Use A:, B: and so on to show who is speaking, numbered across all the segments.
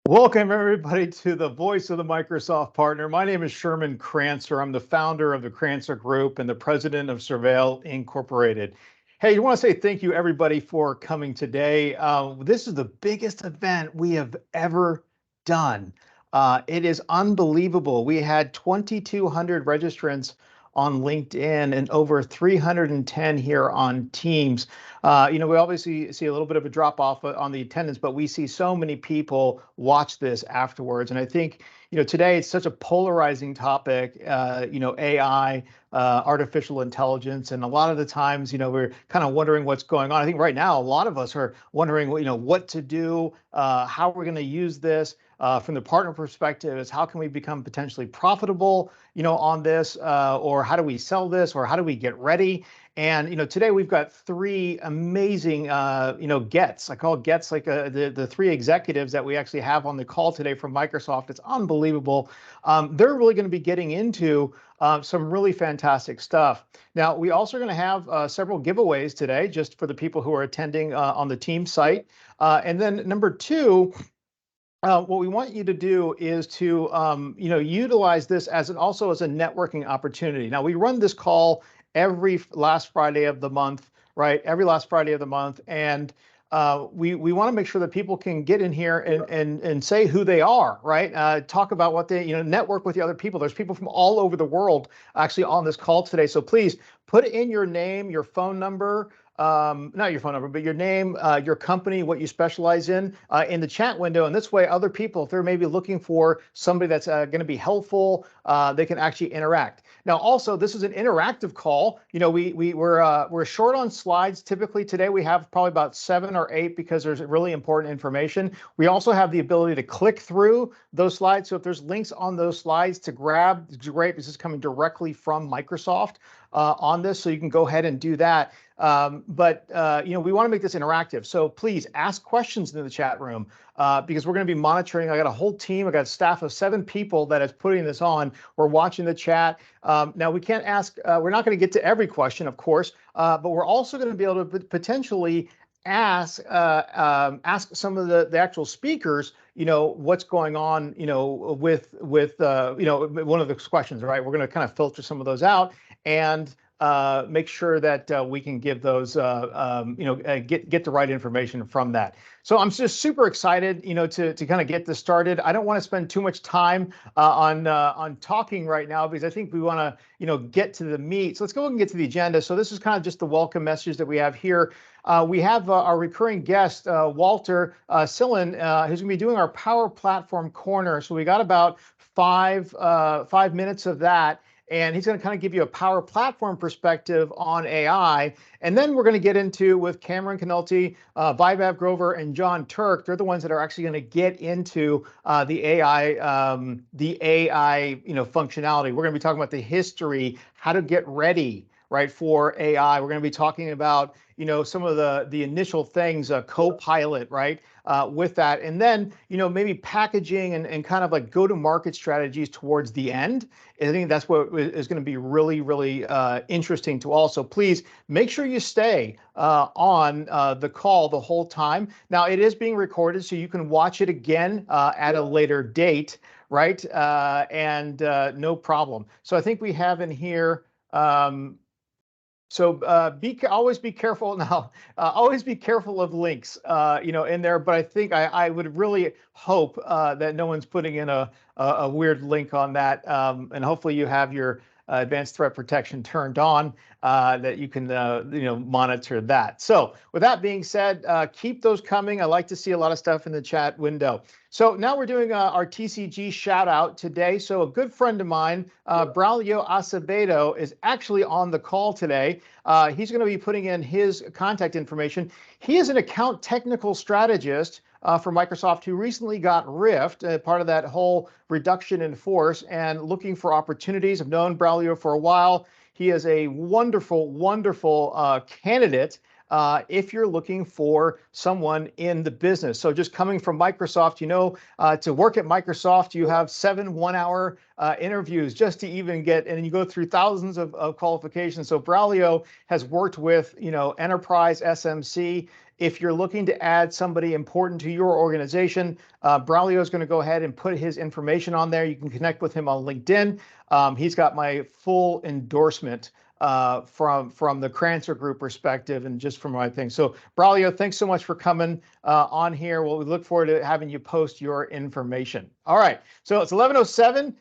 A: Welcome, everybody, to the Voice of the Microsoft Partner. My name is Sherman Crancer. I'm the founder of the Crancer Group and the president of Surveil Incorporated. Hey, I want to say thank you, everybody, for coming today. This is the biggest event we have ever done. It is unbelievable. We had 2,200 registrants on LinkedIn and over 310 here on Teams. We obviously see a little bit of a drop off on the attendance, but we see so many people watch this afterwards. And I think, today it's such a polarizing topic, AI, artificial intelligence. And a lot of the times, we're kind of wondering what's going on. I think right now, a lot of us are wondering, what to do, how we're going to use this. From the partner perspective is how can we become potentially profitable, on this, or how do we sell this, or how do we get ready? And today we've got three amazing gets. I call gets like the three executives that we actually have on the call today from Microsoft. It's unbelievable. They're really going to be getting into some really fantastic stuff. Now, we also are going to have several giveaways today, just for the people who are attending on the team site. And then number two, what we want you to do is to utilize this also as a networking opportunity. Now, we run this call every last Friday of the month, right? Every last Friday of the month, and we want to make sure that people can get in here and say who they are, right? Talk about what they network with the other people. There's people from all over the world actually on this call today. So please put in your name, your phone number. Not your phone number, but your name, your company, what you specialize in the chat window. And this way, other people, if they're maybe looking for somebody that's going to be helpful, they can actually interact. Now, also, this is an interactive call. We're short on slides. Typically today, we have probably about 7 or 8 because there's really important information. We also have the ability to click through those slides. So if there's links on those slides to grab, it's great. This is coming directly from Microsoft on this, so you can go ahead and do that. But we want to make this interactive. So please ask questions in the chat room because we're going to be monitoring. I got a whole team. I got a staff of 7 people that is putting this on. We're watching the chat. Now we can't ask. We're not going to get to every question, of course, but we're also going to be able to potentially ask some of the actual speakers, what's going on, with one of the questions, right? We're going to kind of filter some of those out and make sure that we can give those, get the right information from that. So I'm just super excited, to kind of get this started. I don't want to spend too much time on talking right now because I think we want to, get to the meat. So let's go and get to the agenda. So this is kind of just the welcome message that we have here. We have our recurring guest, Walter Sillen, who's going to be doing our Power Platform Corner. So we got about 5 minutes of that. And he's going to kind of give you a power platform perspective on AI. And then we're going to get into with Cameron Kenalty, Vaibhav Grover, and John Turk. They're the ones that are actually going to get into the AI, functionality. We're going to be talking about the history, how to get ready, right, for AI. We're going to be talking about, some of the initial things, Copilot, right, with that. And then, maybe packaging and kind of like go-to-market strategies towards the end. I think that's what is going to be really, really interesting to all. So please make sure you stay on the call the whole time. Now, it is being recorded, so you can watch it again at a later date, right? And no problem. So I think we have in here, so always be careful now. Always be careful of links, in there. But I think I would really hope that no one's putting in a weird link on that. And hopefully you have your advanced threat protection turned on, that you can monitor that. So with that being said, keep those coming. I like to see a lot of stuff in the chat window. So now we're doing our TCG shout out today. So a good friend of mine, Braulio Acevedo, is actually on the call today. He's going to be putting in his contact information. He is an account technical strategist for Microsoft who recently got Rift, part of that whole reduction in force, and looking for opportunities. I've known Braulio for a while. He is a wonderful, wonderful candidate if you're looking for someone in the business. So just coming from Microsoft, to work at Microsoft, you have 7 one-hour interviews just to even get, and you go through thousands of qualifications. So Braulio has worked with, enterprise SMC If you're looking to add somebody important to your organization, Braulio is going to go ahead and put his information on there. You can connect with him on LinkedIn. He's got my full endorsement from the Crancer Group perspective and just from my thing. So Braulio, thanks so much for coming on here. Well, we look forward to having you post your information. All right, so it's 11:07.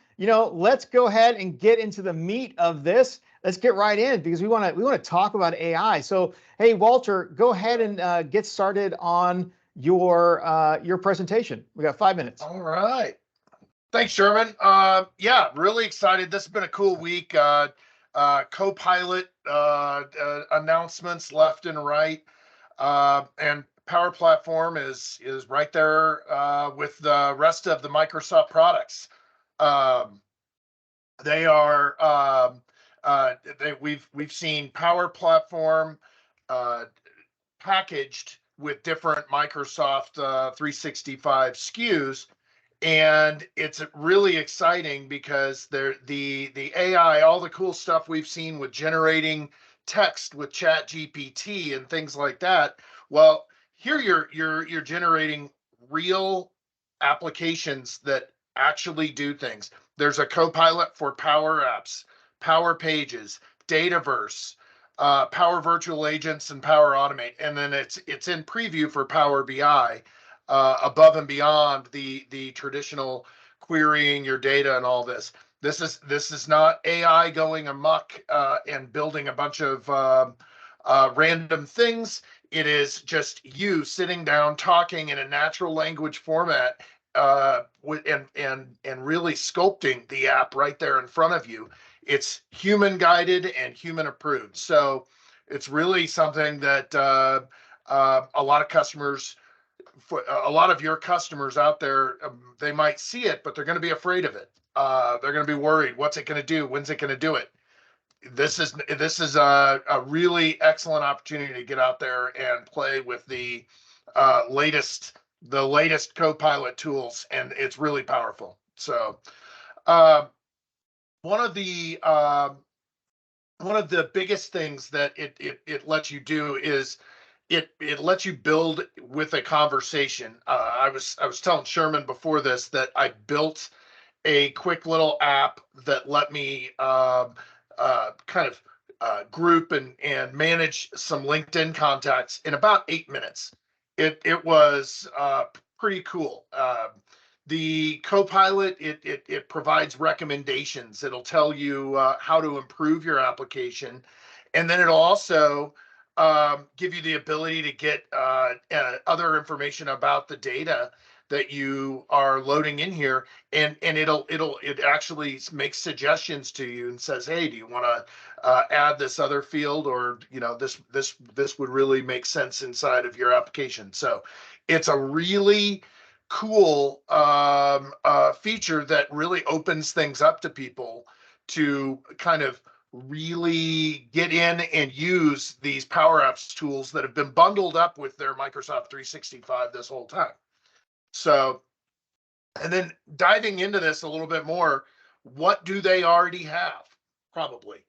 A: Let's go ahead and get into the meat of this. Let's get right in because we want to talk about AI. So, hey, Walter, go ahead and get started on your presentation. We got 5 minutes.
B: All right. Thanks, Sherman. Yeah, really excited. This has been a cool week. Copilot announcements left and right, and Power Platform is right there with the rest of the Microsoft products. They are we've seen Power Platform packaged with different Microsoft 365 SKUs. And it's really exciting because the AI, all the cool stuff we've seen with generating text with Chat GPT and things like that. Well, here you're generating real applications that actually do things. There's a Copilot for Power Apps, Power Pages, Dataverse, Power Virtual Agents, and Power Automate, and then it's in preview for Power BI. Above and beyond the traditional querying your data and all this. This is not AI going amok and building a bunch of random things. It is just you sitting down talking in a natural language format and really sculpting the app right there in front of you. It's human guided and human approved. So it's really something that a lot of customers. For a lot of your customers out there, they might see it, but they're going to be afraid of it. They're going to be worried. What's it going to do? When's it going to do it? This is a really excellent opportunity to get out there and play with the latest Copilot tools, and it's really powerful. So one of the biggest things that it lets you do is it lets you build with a conversation. I was telling Sherman before this that I built a quick little app that let me kind of group and manage some LinkedIn contacts in about 8 minutes. It was pretty cool. The Copilot, it provides recommendations. It'll tell you how to improve your application, and then it'll also give you the ability to get other information about the data that you are loading in here, and it actually makes suggestions to you and says, hey, do you want to add this other field, or this would really make sense inside of your application. So it's a really cool feature that really opens things up to people to kind of really get in and use these Power Apps tools that have been bundled up with their Microsoft 365 this whole time. So, and then diving into this a little bit more, what do they already have? Probably.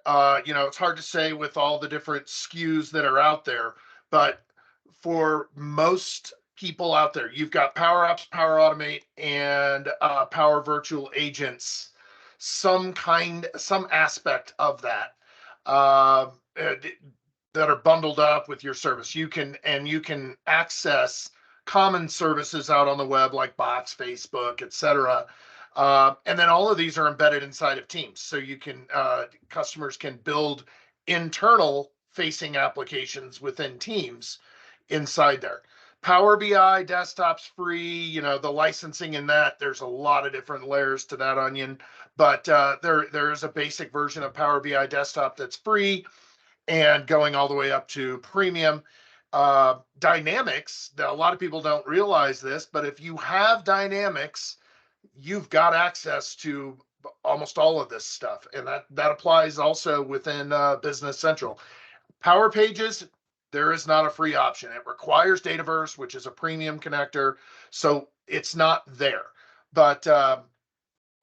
B: It's hard to say with all the different SKUs that are out there, but for most people out there, you've got Power Apps, Power Automate, and Power Virtual Agents, some aspect of that that are bundled up with your service. You can access common services out on the web like bots, Facebook, etc. And then all of these are embedded inside of Teams, so you can customers can build internal facing applications within Teams inside there. Power BI desktop's free. The licensing in that, there's a lot of different layers to that onion, but there is a basic version of Power BI desktop that's free and going all the way up to premium. Dynamics, a lot of people don't realize this, but if you have Dynamics, you've got access to almost all of this stuff, and that applies also within Business Central. Power Pages, there is not a free option. It requires Dataverse, which is a premium connector, so it's not there. But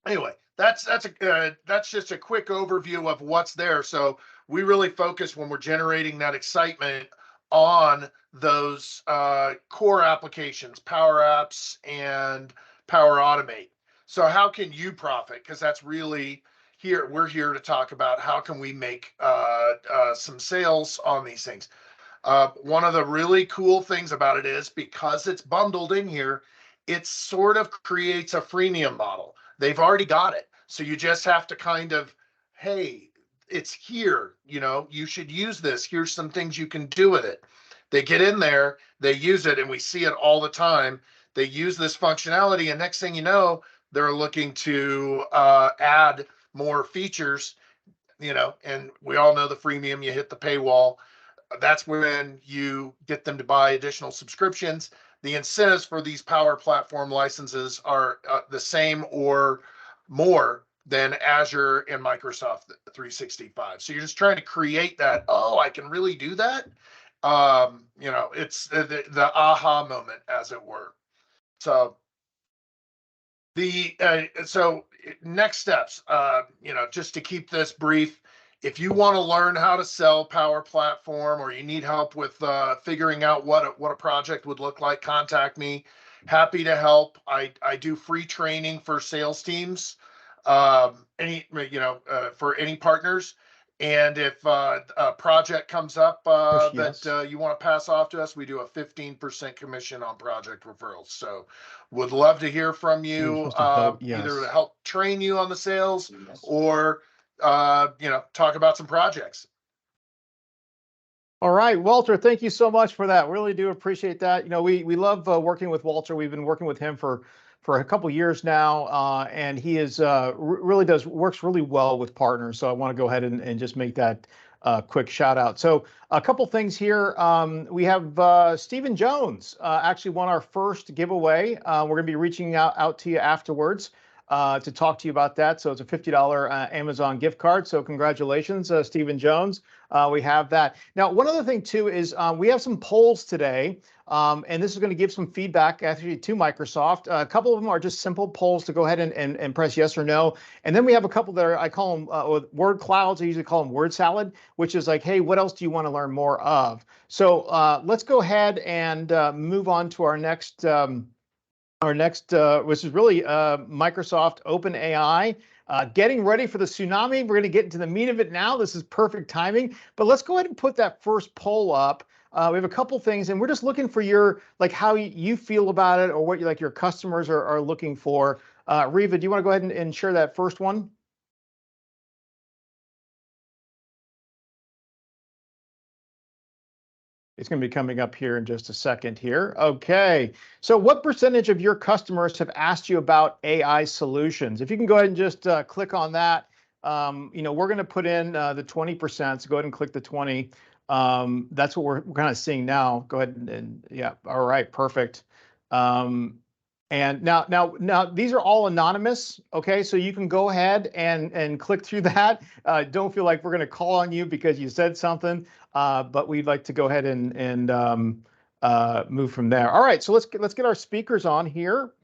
B: anyway, that's just a quick overview of what's there. So we really focus when we're generating that excitement on those core applications, Power Apps and Power Automate. So how can you profit? Because that's really here. We're here to talk about how can we make some sales on these things. One of the really cool things about it is because it's bundled in here, it sort of creates a freemium model. They've already got it. So you just have to kind of, hey, it's here, you should use this. Here's some things you can do with it. They get in there, they use it, and we see it all the time. They use this functionality, and next thing you know, they're looking to add more features, and we all know the freemium, you hit the paywall. That's when you get them to buy additional subscriptions. The incentives for these Power Platform licenses are the same or more than Azure and Microsoft 365. So you're just trying to create that, oh, I can really do that. It's the aha moment, as it were. So so next steps, just to keep this brief, if you want to learn how to sell Power Platform, or you need help with figuring out what a project would look like, contact me. Happy to help. I do free training for sales teams, for any partners. And if a project comes up that you want to pass off to us, we do a 15% commission on project referrals. So would love to hear from you, either to help train you on the sales, or talk about some projects.
A: All right, Walter, thank you so much for that. Really do appreciate that. We love working with Walter. We've been working with him for a couple of years now, and he is works really well with partners. So I want to go ahead and just make that quick shout out. So a couple things here. We have Stephen Jones actually won our first giveaway. We're going to be reaching out to you afterwards to talk to you about that. So it's a $50 Amazon gift card. So congratulations, Stephen Jones. We have that. Now, one other thing too is we have some polls today, and this is going to give some feedback actually to Microsoft. A couple of them are just simple polls to go ahead and press yes or no. And then we have a couple that I call them word clouds. I usually call them word salad, which is like, hey, what else do you want to learn more of? So let's go ahead and move on to our next, which is really Microsoft OpenAI. Getting ready for the tsunami. We're going to get into the meat of it now. This is perfect timing. But let's go ahead and put that first poll up. We have a couple things, and we're just looking for your, how you feel about it, or what your customers are looking for. Riva, do you want to go ahead and share that first one? It's going to be coming up here in just a second here. Okay. So what percentage of your customers have asked you about AI solutions? If you can go ahead and just click on that, we're going to put in the 20%. So go ahead and click the 20. That's what we're kind of seeing now. Go ahead and yeah. All right. Perfect. And now these are all anonymous. Okay. So you can go ahead and click through that. Don't feel like we're going to call on you because you said something. But we'd like to go ahead and move from there. All right, so let's get our speakers on here.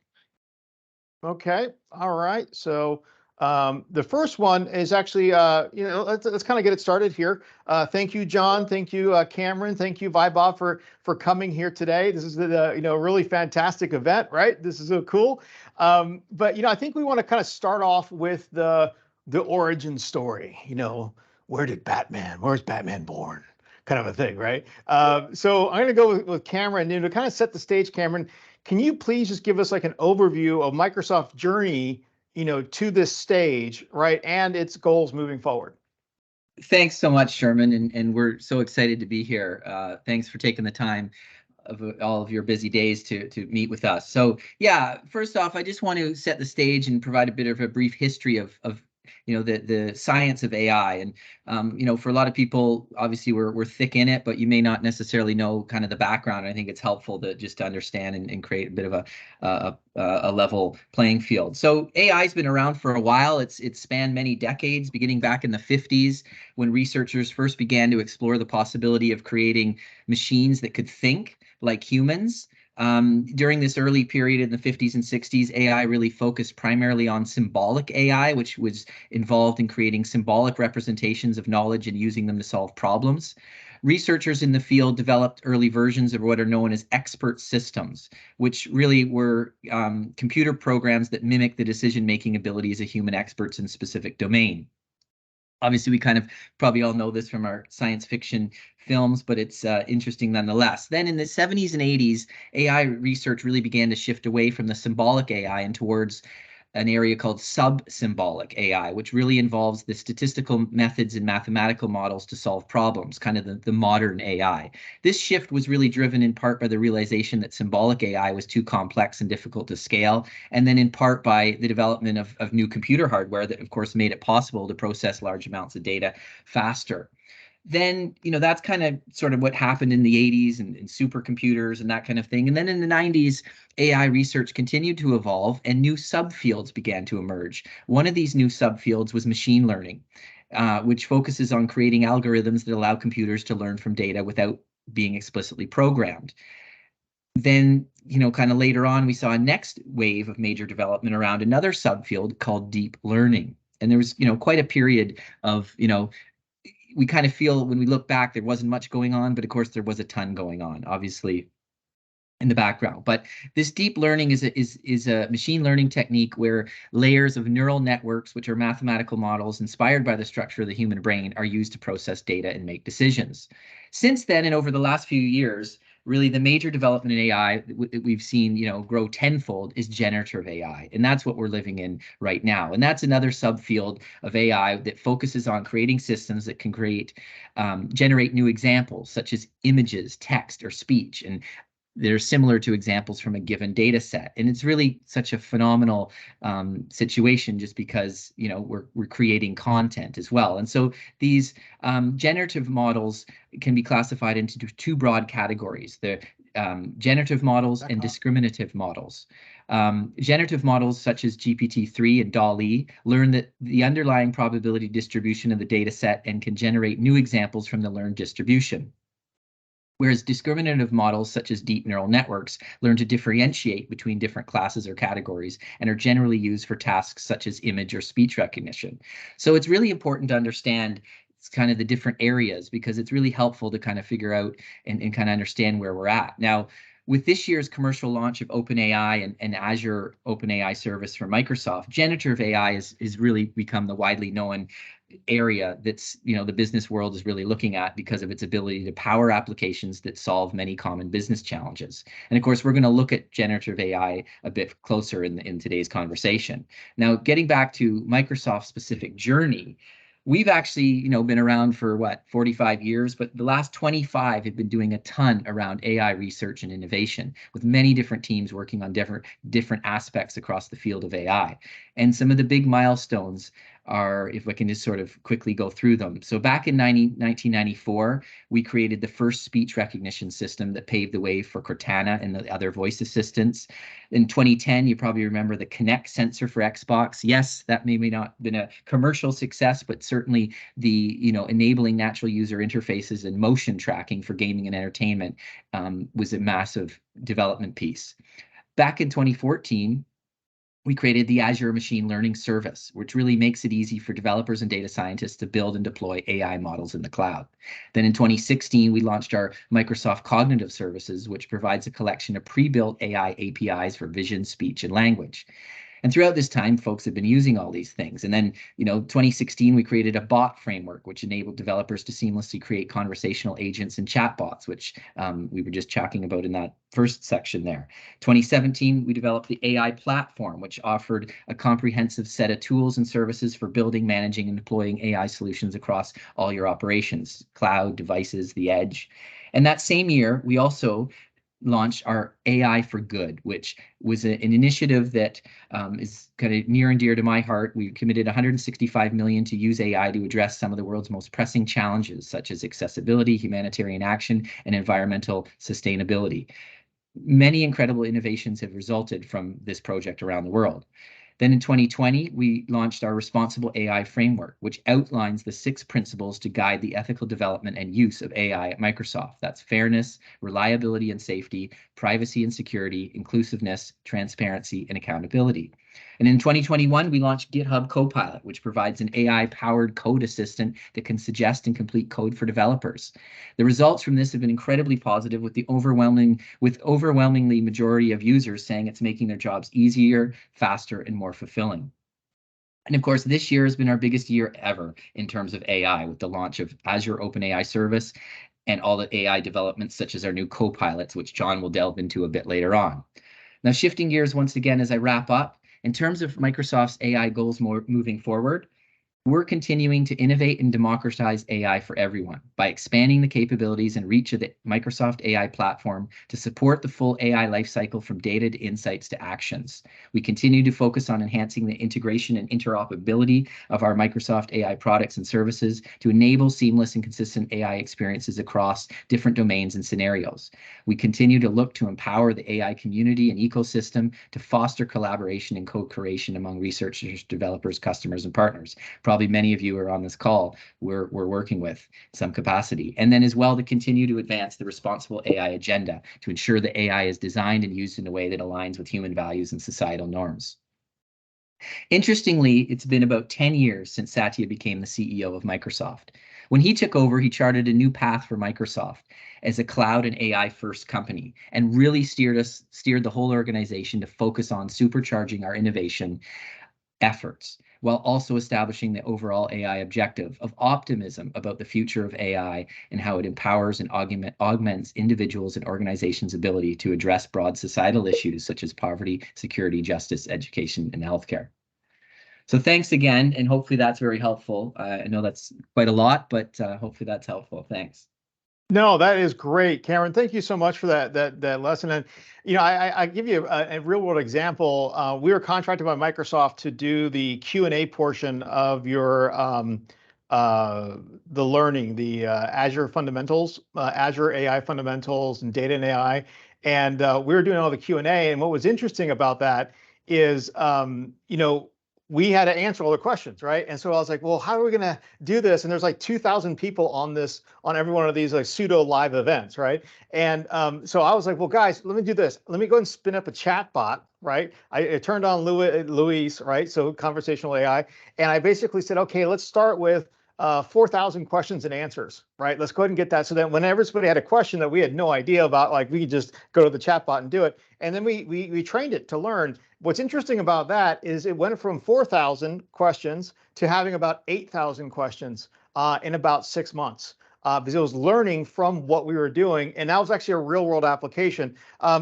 A: Okay, all right. So the first one is actually, let's kind of get it started here. Thank you, John. Thank you, Cameron. Thank you, Vaibhav, for coming here today. This is the really fantastic event, right? This is so cool. But I think we want to kind of start off with the origin story. Where's Batman born? Kind of a thing, right? So I'm going to go with Cameron. To kind of set the stage, Cameron, can you please just give us an overview of Microsoft's journey, to this stage, right, and its goals moving forward?
C: Thanks so much, Sherman, and we're so excited to be here. Thanks for taking the time of all of your busy days to meet with us. So yeah, first off, I just want to set the stage and provide a bit of a brief history of the science of AI. And for a lot of people, obviously we're thick in it, but you may not necessarily know kind of the background. I think it's helpful to understand and create a bit of a level playing field. So AI has been around for a while. It's spanned many decades, beginning back in the 50s when researchers first began to explore the possibility of creating machines that could think like humans. During this early period in the 50s and 60s, AI really focused primarily on symbolic AI, which was involved in creating symbolic representations of knowledge and using them to solve problems. researchers in the field developed early versions of what are known as expert systems, which really were computer programs that mimic the decision-making abilities of human experts in a specific domain. Obviously, we kind of probably all know this from our science fiction films, but it's interesting nonetheless. Then in the 70s and 80s, AI research really began to shift away from the symbolic AI and towards an area called sub-symbolic AI, which really involves the statistical methods and mathematical models to solve problems, kind of the modern AI. This shift was really driven in part by the realization that symbolic AI was too complex and difficult to scale, and then in part by the development of new computer hardware that, of course, made it possible to process large amounts of data faster. Then, that's kind of sort of what happened in the 80s and supercomputers and that kind of thing. And then in the 90s, AI research continued to evolve and new subfields began to emerge. One of these new subfields was machine learning, which focuses on creating algorithms that allow computers to learn from data without being explicitly programmed. Then, kind of later on, we saw a next wave of major development around another subfield called deep learning. And there was, quite a period of, we kind of feel when we look back, there wasn't much going on, but of course there was a ton going on, obviously, in the background. But this deep learning is a machine learning technique where layers of neural networks, which are mathematical models inspired by the structure of the human brain, are used to process data and make decisions. Since then, and over the last few years, really the major development in AI that we've seen, grow tenfold is generative AI. And that's what we're living in right now. And that's another subfield of AI that focuses on creating systems that can generate new examples, such as images, text, or speech. And they're similar to examples from a given data set. And it's really such a phenomenal situation just because, we're creating content as well. And so these generative models can be classified into two broad categories: the generative models and discriminative models. Generative models such as GPT-3 and DALL-E learn that the underlying probability distribution of the data set and can generate new examples from the learned distribution. Whereas discriminative models such as deep neural networks learn to differentiate between different classes or categories and are generally used for tasks such as image or speech recognition. So it's really important to understand kind of the different areas, because it's really helpful to kind of figure out and kind of understand where we're at. Now, with this year's commercial launch of OpenAI and Azure OpenAI service for Microsoft, generative AI is really become the widely known area that's, the business world is really looking at because of its ability to power applications that solve many common business challenges. And of course, we're going to look at generative AI a bit closer in today's conversation. Now, getting back to Microsoft's specific journey, we've actually, been around for 45 years, but the last 25 have been doing a ton around AI research and innovation, with many different teams working on different aspects across the field of AI. And some of the big milestones are, if I can just sort of quickly go through them. So back in 1994, we created the first speech recognition system that paved the way for Cortana and the other voice assistants. In 2010, you probably remember the Kinect sensor for Xbox. Yes, that may not have been a commercial success, but certainly the enabling natural user interfaces and motion tracking for gaming and entertainment was a massive development piece. Back in 2014, we created the Azure Machine Learning Service, which really makes it easy for developers and data scientists to build and deploy AI models in the cloud. Then in 2016, we launched our Microsoft Cognitive Services, which provides a collection of pre-built AI APIs for vision, speech, and language. And throughout this time, folks have been using all these things. And then, 2016, we created a bot framework, which enabled developers to seamlessly create conversational agents and chatbots, which we were just talking about in that first section there. 2017, we developed the AI platform, which offered a comprehensive set of tools and services for building, managing, and deploying AI solutions across all your operations: cloud, devices, the edge. And that same year, we also launched our AI for Good, which was an initiative that is kind of near and dear to my heart. We committed $165 million to use AI to address some of the world's most pressing challenges, such as accessibility, humanitarian action, and environmental sustainability. Many incredible innovations have resulted from this project around the world. Then in 2020, we launched our Responsible AI Framework, which outlines the 6 principles to guide the ethical development and use of AI at Microsoft. That's fairness, reliability and safety, privacy and security, inclusiveness, transparency, and accountability. And in 2021, we launched GitHub Copilot, which provides an AI-powered code assistant that can suggest and complete code for developers. The results from this have been incredibly positive, with overwhelmingly majority of users saying it's making their jobs easier, faster, and more fulfilling. And of course, this year has been our biggest year ever in terms of AI, with the launch of Azure OpenAI service and all the AI developments, such as our new copilots, which John will delve into a bit later on. Now, shifting gears once again as I wrap up, in terms of Microsoft's AI goals moving forward, we're continuing to innovate and democratize AI for everyone by expanding the capabilities and reach of the Microsoft AI platform to support the full AI lifecycle from data to insights to actions. We continue to focus on enhancing the integration and interoperability of our Microsoft AI products and services to enable seamless and consistent AI experiences across different domains and scenarios. We continue to look to empower the AI community and ecosystem to foster collaboration and co-creation among researchers, developers, customers, and partners. Probably many of you are on this call, we're working with some capacity. And then as well to continue to advance the responsible AI agenda to ensure that AI is designed and used in a way that aligns with human values and societal norms. Interestingly, it's been about 10 years since Satya became the CEO of Microsoft. When he took over, he charted a new path for Microsoft as a cloud and AI first company and really steered the whole organization to focus on supercharging our innovation efforts, while also establishing the overall AI objective of optimism about the future of AI and how it empowers and augments individuals and organizations' ability to address broad societal issues such as poverty, security, justice, education, and healthcare. So thanks again, and hopefully that's very helpful. I know that's quite a lot, but hopefully that's helpful. Thanks.
A: No, that is great, Cameron. Thank you so much for that lesson. And I give you a real world example. We were contracted by Microsoft to do the Q&A portion of your the learning, the Azure fundamentals, Azure AI fundamentals, and data and AI. And we were doing all the Q&A. And what was interesting about that is, we had to answer all the questions, right? And so I was like, well, how are we going to do this? And there's like 2,000 people on every one of these like pseudo live events, right? And so I was like, well, guys, let me do this. Let me go and spin up a chat bot, right? I turned on Luis, right? So conversational AI. And I basically said, okay, let's start with 4,000 questions and answers, right? Let's go ahead and get that. So that whenever somebody had a question that we had no idea about, like we could just go to the chat bot and do it. And then we trained it to learn. What's interesting about that is it went from 4,000 questions to having about 8,000 questions in about 6 months. Because it was learning from what we were doing. And that was actually a real world application.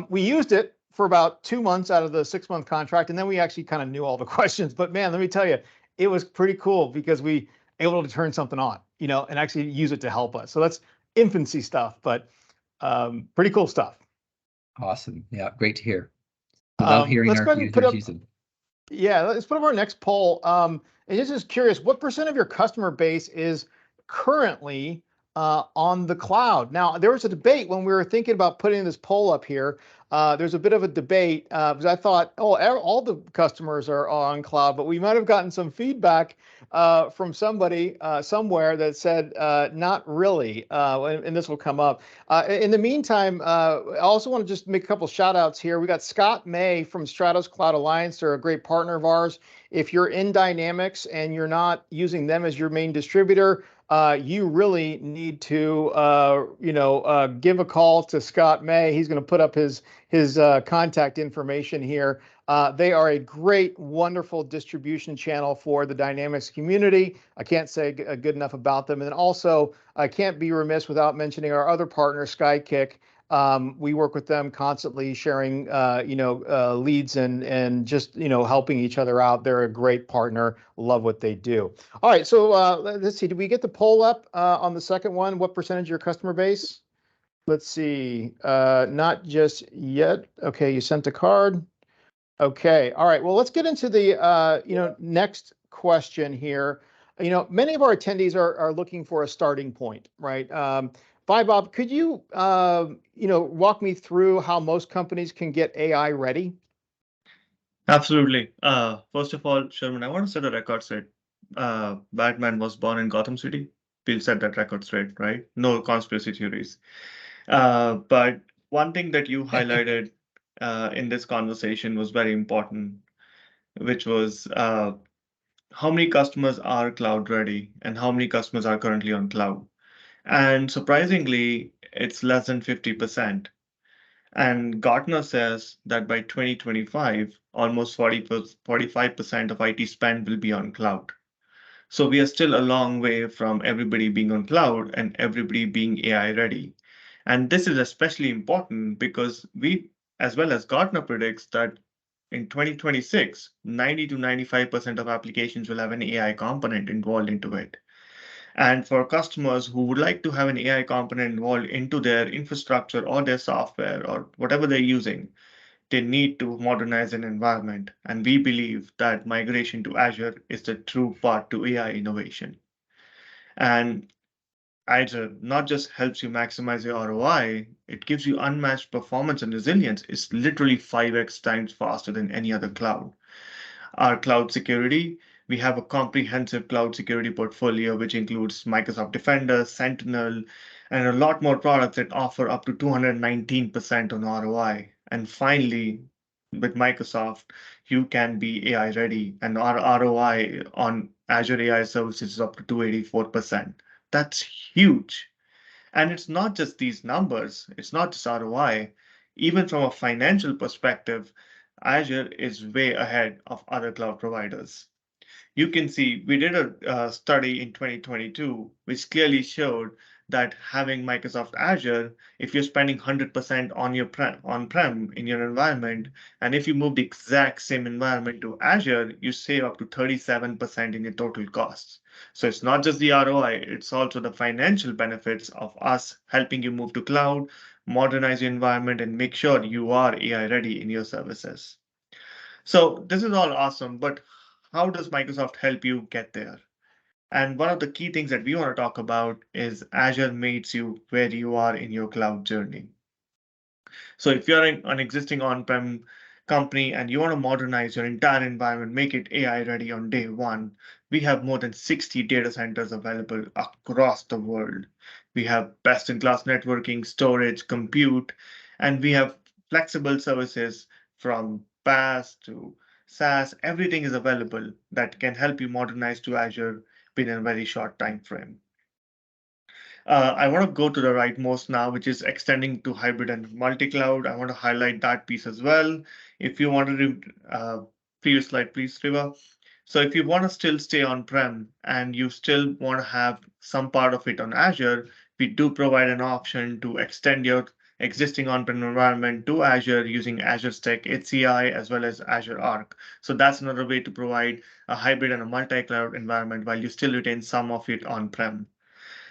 A: We used it for about 2 months out of the 6-month contract. And then we actually kind of knew all the questions. But man, let me tell you, it was pretty cool because we able to turn something on, and actually use it to help us. So that's infancy stuff, but pretty cool stuff.
C: Awesome. Yeah, great to hear. We love hearing our users use them.
A: Yeah, let's put up our next poll. And this is curious, what % of your customer base is currently on the cloud? Now, there was a debate when we were thinking about putting this poll up here. There's a bit of a debate because I thought, all the customers are on cloud, but we might have gotten some feedback from somebody somewhere that said not really, and this will come up. In the meantime, I also want to just make a couple shout outs here. We got Scott May from Stratos Cloud Alliance. They're a great partner of ours. If you're in Dynamics and you're not using them as your main distributor, you really need to, give a call to Scott May. He's going to put up his contact information here. They are a great, wonderful distribution channel for the Dynamics community. I can't say good enough about them. And then also, I can't be remiss without mentioning our other partner, Skykick. We work with them constantly, sharing, leads and just, helping each other out. They're a great partner. Love what they do. All right. So let's see. Did we get the poll up on the second one? What % of your customer base? Let's see. Not just yet. Okay. You sent a card. Okay. All right. Well, let's get into the, next question here. Many of our attendees are looking for a starting point, right? Vaibhav, could you, walk me through how most companies can get AI ready?
D: Absolutely. First of all, Sherman, I want to set a record straight. Batman was born in Gotham City. We'll set that record straight, right? No conspiracy theories. But one thing that you highlighted in this conversation was very important. which was how many customers are cloud ready and how many customers are currently on cloud. And surprisingly, it's less than 50%. And Gartner says that by 2025, almost 45% of IT spend will be on cloud. So we are still a long way from everybody being on cloud and everybody being AI ready. And this is especially important because we, as well as Gartner predicts that in 2026, 90 to 95% of applications will have an AI component involved into it. And for customers who would like to have an AI component involved into their infrastructure or their software or whatever they're using, they need to modernize an environment. And we believe that migration to Azure is the true path to AI innovation. And Azure not just helps you maximize your ROI, it gives you unmatched performance and resilience. It's literally 5x times faster than any other cloud. Our cloud security, we have a comprehensive cloud security portfolio, which includes Microsoft Defender, Sentinel, and a lot more products that offer up to 219% on ROI. And finally, with Microsoft, you can be AI ready, and our ROI on Azure AI services is up to 284%. That's huge. And it's not just these numbers, it's not just ROI. Even from a financial perspective, Azure is way ahead of other cloud providers. You can see we did a study in 2022, which clearly showed that having Microsoft Azure, if you're spending 100% on your on-prem in your environment, and if you move the exact same environment to Azure, you save up to 37% in your total costs. So it's not just the ROI, it's also the financial benefits of us helping you move to cloud, modernize your environment, and make sure you are AI ready in your services. So this is all awesome, but how does Microsoft help you get there? And one of the key things that we want to talk about is Azure meets you where you are in your cloud journey. So if you're an existing on-prem company and you want to modernize your entire environment, make it AI ready on day one, we have more than 60 data centers available across the world. We have best-in-class networking, storage, compute, and we have flexible services from PaaS to SaaS. Everything is available that can help you modernize to Azure within a very short time frame. I want to go to the rightmost now, which is extending to hybrid and multi-cloud. I want to highlight that piece as well. If you want to, previous slide, please, Riva. So if you want to still stay on-prem and you still want to have some part of it on Azure, we do provide an option to extend your existing on-prem environment to Azure using Azure Stack HCI as well as Azure Arc. So that's another way to provide a hybrid and a multi-cloud environment while you still retain some of it on-prem.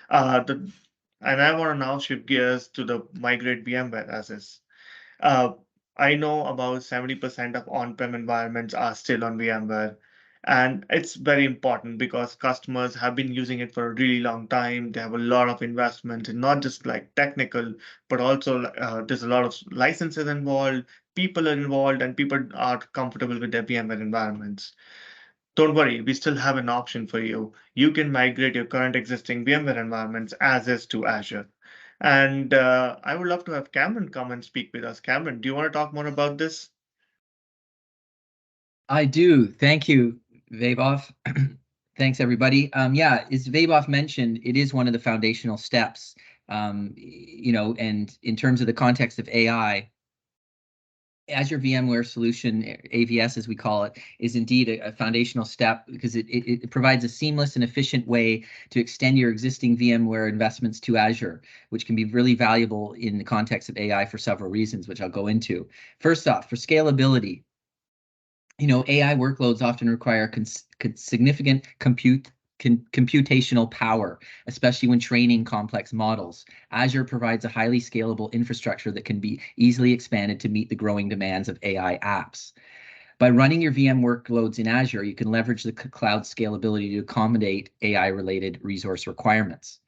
D: And I want to now shift gears to the migrate VMware as is. I know about 70% of on-prem environments are still on VMware. And it's very important because customers have been using it for a really long time. They have a lot of investment, and not just like technical, but also there's a lot of licenses involved, people are involved, and people are comfortable with their VMware environments. Don't worry, we still have an option for you. You can migrate your current existing VMware environments as is to Azure. And I would love to have Cameron come and speak with us. Cameron, do you want to talk more about this?
C: I do. Thank you, Vaibhav. Thanks, everybody. Yeah, as Vaibhav mentioned, it is one of the foundational steps, and in terms of the context of AI, Azure VMware Solution, AVS as we call it, is indeed a foundational step because it provides a seamless and efficient way to extend your existing VMware investments to Azure, which can be really valuable in the context of AI for several reasons, which I'll go into. First off, for scalability, AI workloads often require significant computational power, especially when training complex models. Azure provides a highly scalable infrastructure that can be easily expanded to meet the growing demands of AI apps. By running your VM workloads in Azure, you can leverage the cloud scalability to accommodate AI-related resource requirements.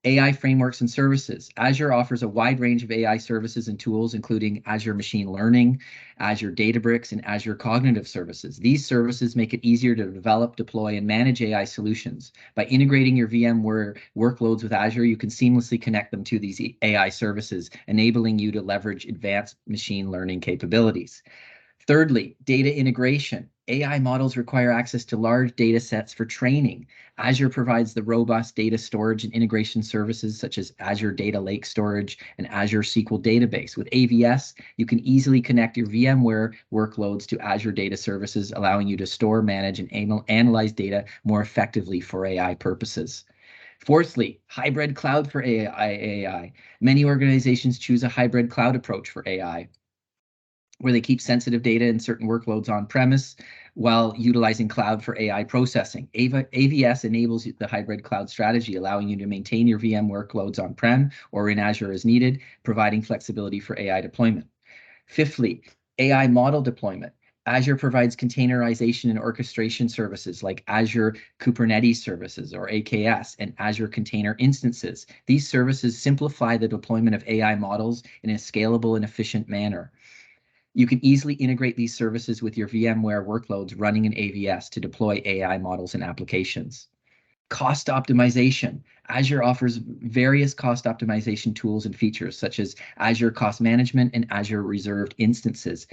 C: AI frameworks and services. Azure offers a wide range of AI services and tools, including Azure Machine Learning, Azure Databricks, and Azure Cognitive Services. These services make it easier to develop, deploy, and manage AI solutions. By integrating your VMware workloads with Azure, you can seamlessly connect them to these AI services, enabling you to leverage advanced machine learning capabilities. Thirdly, data integration. AI models require access to large data sets for training. Azure provides the robust data storage and integration services such as Azure Data Lake Storage and Azure SQL Database. With AVS, you can easily connect your VMware workloads to Azure Data Services, allowing you to store, manage, and analyze data more effectively for AI purposes. Fourthly, hybrid cloud for AI. Many organizations choose a hybrid cloud approach for AI, where they keep sensitive data and certain workloads on premise while utilizing cloud for AI processing. AVS enables the hybrid cloud strategy, allowing you to maintain your VM workloads on-prem or in Azure as needed, providing flexibility for AI deployment. Fifthly, AI model deployment. Azure provides containerization and orchestration services like Azure Kubernetes Services, or AKS, and Azure Container Instances. These services simplify the deployment of AI models in a scalable and efficient manner. You can easily integrate these services with your VMware workloads running in AVS to deploy AI models and applications. Cost optimization. Azure offers various cost optimization tools and features such as Azure Cost Management and Azure Reserved Instances.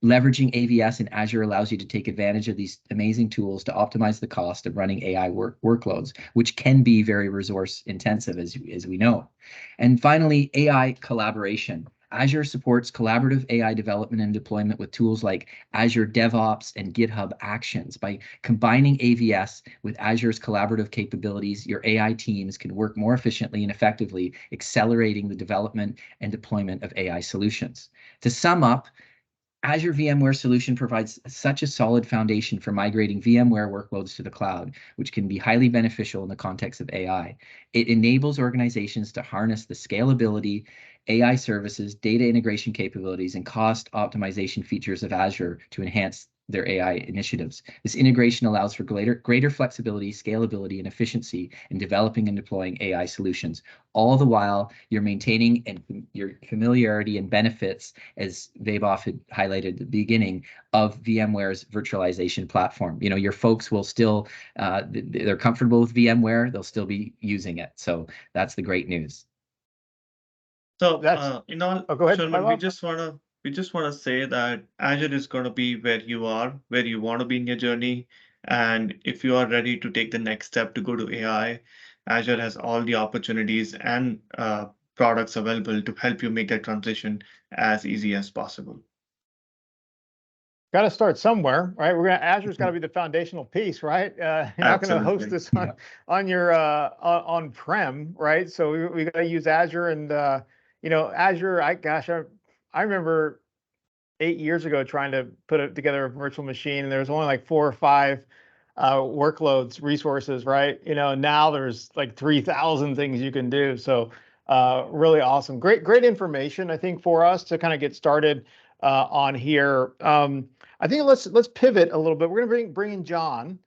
C: Leveraging AVS in Azure allows you to take advantage of these amazing tools to optimize the cost of running AI workloads, which can be very resource intensive, as we know. And finally, AI collaboration. Azure supports collaborative AI development and deployment with tools like Azure DevOps and GitHub Actions. By combining AVS with Azure's collaborative capabilities, your AI teams can work more efficiently and effectively, accelerating the development and deployment of AI solutions. To sum up, Azure VMware Solution provides such a solid foundation for migrating VMware workloads to the cloud, which can be highly beneficial in the context of AI. It enables organizations to harness the scalability, AI services, data integration capabilities, and cost optimization features of Azure to enhance their AI initiatives. This integration allows for greater flexibility, scalability, and efficiency in developing and deploying AI solutions, all the while you're maintaining your familiarity and benefits, as Vaibhav had highlighted at the beginning, of VMware's virtualization platform. You know, your folks will still, they're comfortable with VMware, they'll still be using it. So that's the great news.
D: So
A: That's-
D: in all,
A: go ahead,
D: Sherman,
A: Vaibhav.
D: we just wanna say that Azure is gonna be where you are, where you want to be in your journey. And if you are ready to take the next step to go to AI, Azure has all the opportunities and products available to help you make that transition as easy as possible.
A: Got to start somewhere, right? Azure's got to be the foundational piece, right? You're not going to host this on your on-prem, right? So we got to use Azure, and you know, Azure. I remember 8 years ago trying to put together a virtual machine, and there was only like 4 or 5 workloads, resources, right? You know, now there's like 3,000 things you can do. So really awesome, great information, I think, for us to kind of get started on here. I think let's pivot a little bit. We're going to bring in John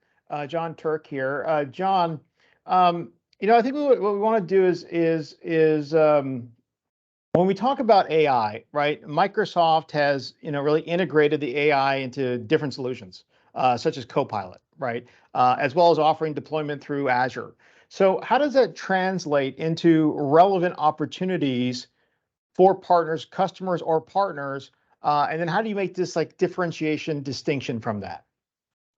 A: Turk here. John, you know, I think what we want to do is when we talk about AI, right? Microsoft has, you know, really integrated the AI into different solutions, such as Copilot, right? As well as offering deployment through Azure. So how does that translate into relevant opportunities for partners, customers, or partners? And then how do you make this like differentiation distinction from that?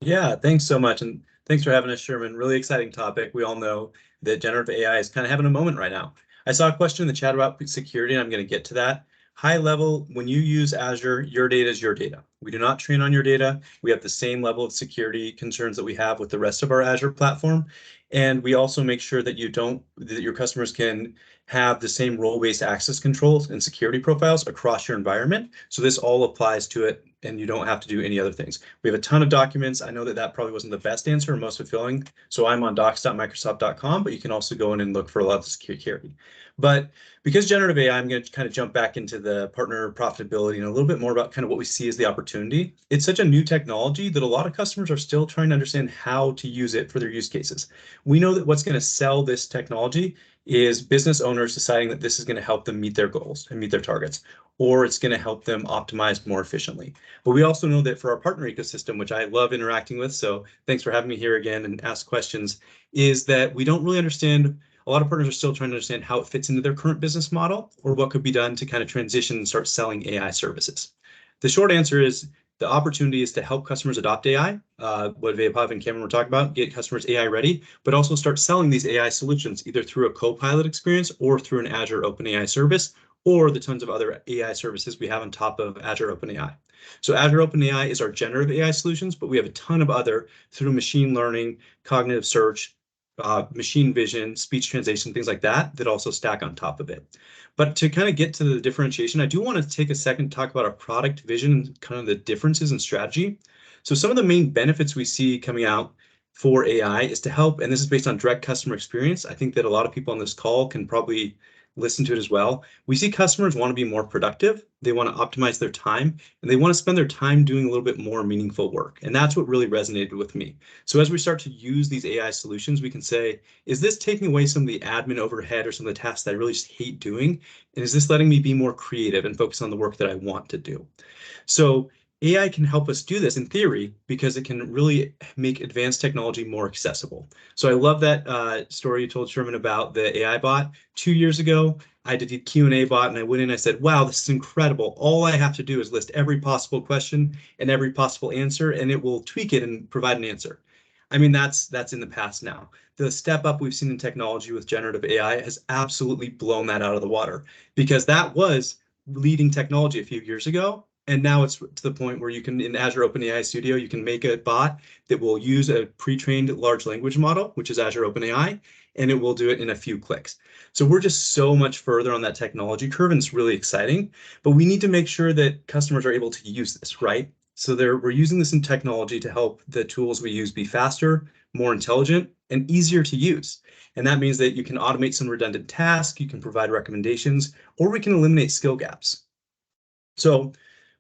E: Yeah, thanks so much. And thanks for having us, Sherman. Really exciting topic. We all know that generative AI is kind of having a moment right now. I saw a question in the chat about security, and I'm going to get to that. High level, when you use Azure, your data is your data. We do not train on your data. We have the same level of security concerns that we have with the rest of our Azure platform. And we also make sure that that your customers can have the same role-based access controls and security profiles across your environment. So this all applies to it, and you don't have to do any other things. We have a ton of documents. I know that probably wasn't the best answer or most fulfilling. So I'm on docs.microsoft.com, but you can also go in and look for a lot of security. But because generative AI, I'm going to kind of jump back into the partner profitability and a little bit more about kind of what we see as the opportunity. It's such a new technology that a lot of customers are still trying to understand how to use it for their use cases. We know that what's going to sell this technology is business owners deciding that this is going to help them meet their goals and meet their targets, or it's going to help them optimize more efficiently. But we also know that for our partner ecosystem, which I love interacting with, so thanks for having me here again and ask questions, is that we don't really understand. A lot of partners are still trying to understand how it fits into their current business model or what could be done to kind of transition and start selling AI services. The short answer is The opportunity is to help customers adopt AI, what Vaibhav and Cameron were talking about, get customers AI ready, but also start selling these AI solutions either through a Copilot experience or through an Azure OpenAI service, or the tons of other AI services we have on top of Azure OpenAI. So Azure OpenAI is our generative AI solutions, but we have a ton of other through machine learning, cognitive search, machine vision, speech translation, things like that, that also stack on top of it. But to kind of get to the differentiation, I do want to take a second to talk about our product vision and kind of the differences in strategy. So some of the main benefits we see coming out for AI is to help, and this is based on direct customer experience. I think that a lot of people on this call can probably listen to it as well. We see customers want to be more productive. They want to optimize their time, and they want to spend their time doing a little bit more meaningful work. And that's what really resonated with me. So as we start to use these AI solutions, we can say, is this taking away some of the admin overhead or some of the tasks that I really just hate doing? And is this letting me be more creative and focus on the work that I want to do? So AI can help us do this in theory because it can really make advanced technology more accessible. So I love that story you told, Sherman, about the AI bot. 2 years ago, I did a Q&A bot and I went in and I said, wow, this is incredible. All I have to do is list every possible question and every possible answer, and it will tweak it and provide an answer. I mean, that's in the past now. The step up we've seen in technology with generative AI has absolutely blown that out of the water, because that was leading technology a few years ago. And now it's to the point where you can, in Azure OpenAI Studio, you can make a bot that will use a pre-trained large language model, which is Azure OpenAI, and it will do it in a few clicks. So we're just so much further on that technology curve, and it's really exciting. But we need to make sure that customers are able to use this, right? So we're using this in technology to help the tools we use be faster, more intelligent, and easier to use. And that means that you can automate some redundant tasks, you can provide recommendations, or we can eliminate skill gaps. So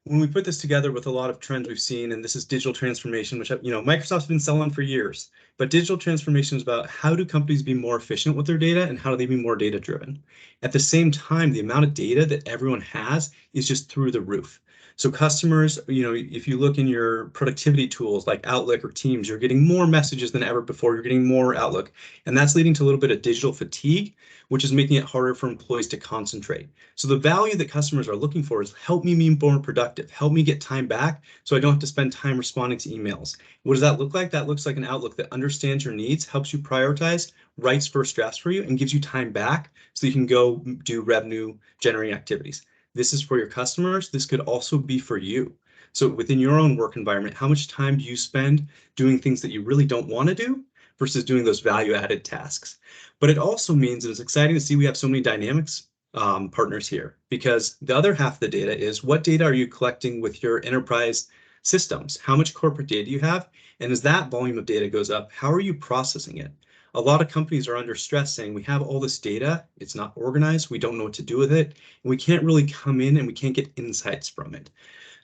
E: when we put this together with a lot of trends we've seen, and this is digital transformation, which, Microsoft's been selling for years, but digital transformation is about how do companies be more efficient with their data and how do they be more data driven? At the same time, the amount of data that everyone has is just through the roof. So customers, if you look in your productivity tools like Outlook or Teams, you're getting more messages than ever before. You're getting more Outlook, and that's leading to a little bit of digital fatigue, which is making it harder for employees to concentrate. So the value that customers are looking for is help me be more productive, help me get time back so I don't have to spend time responding to emails. What does that look like? That looks like an Outlook that understands your needs, helps you prioritize, writes first drafts for you, and gives you time back so you can go do revenue generating activities. This is for your customers. This could also be for you. So within your own work environment, how much time do you spend doing things that you really don't want to do versus doing those value-added tasks? But it also means, and it's exciting to see we have so many dynamics partners here, because the other half of the data is what data are you collecting with your enterprise systems? How much corporate data do you have? And as that volume of data goes up, how are you processing it? A lot of companies are under stress saying we have all this data, it's not organized, we don't know what to do with it, and we can't really come in and we can't get insights from it.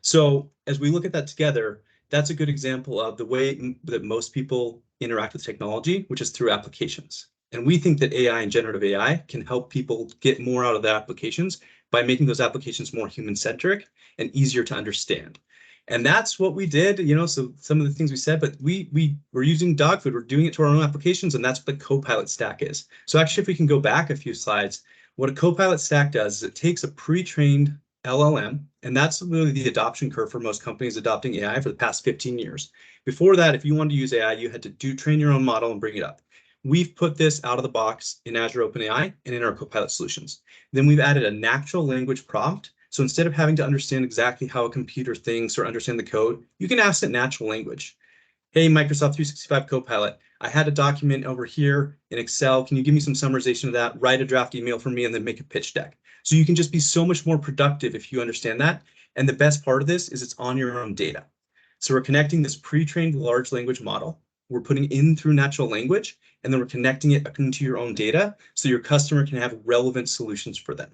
E: So as we look at that together, that's a good example of the way that most people interact with technology, which is through applications. And we think that AI and generative AI can help people get more out of their applications by making those applications more human-centric and easier to understand. And that's what we did, so some of the things we said, but we're using dog food, we're doing it to our own applications, and that's what the Copilot stack is. So actually, if we can go back a few slides, what a Copilot stack does is it takes a pre-trained LLM, and that's really the adoption curve for most companies adopting AI for the past 15 years. Before that, if you wanted to use AI, you had to train your own model and bring it up. We've put this out of the box in Azure OpenAI and in our Copilot solutions. Then we've added a natural language prompt. So instead of having to understand exactly how a computer thinks or understand the code, you can ask it natural language. Hey, Microsoft 365 Copilot, I had a document over here in Excel. Can you give me some summarization of that? Write a draft email for me and then make a pitch deck. So you can just be so much more productive if you understand that. And the best part of this is it's on your own data. So we're connecting this pre-trained large language model. We're putting in through natural language, and then we're connecting it into your own data so your customer can have relevant solutions for them.